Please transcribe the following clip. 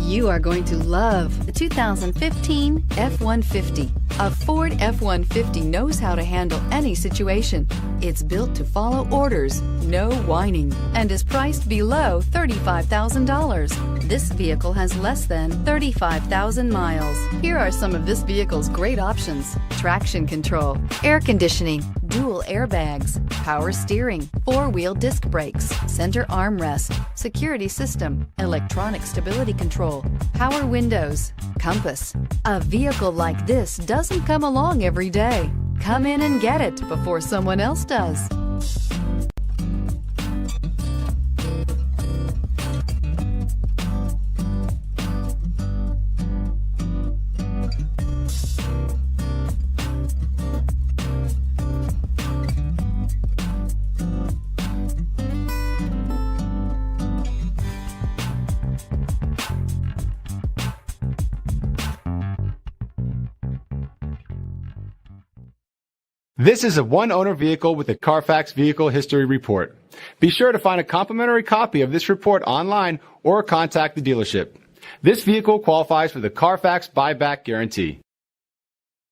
You are going to love the 2015 F-150. A Ford F-150 knows how to handle any situation. It's built to follow orders, no whining, and is priced below $35,000. This vehicle has less than 35,000 miles. Here are some of this vehicle's great options: traction control, air conditioning, dual airbags, power steering, four-wheel disc brakes, center armrest, security system, electronic stability control, power windows, compass. A vehicle like this doesn't come along every day. Come in and get it before someone else does. This is a one-owner vehicle with a CARFAX Vehicle History Report. Be sure to find a complimentary copy of this report online or contact the dealership. This vehicle qualifies for the CARFAX Buyback Guarantee.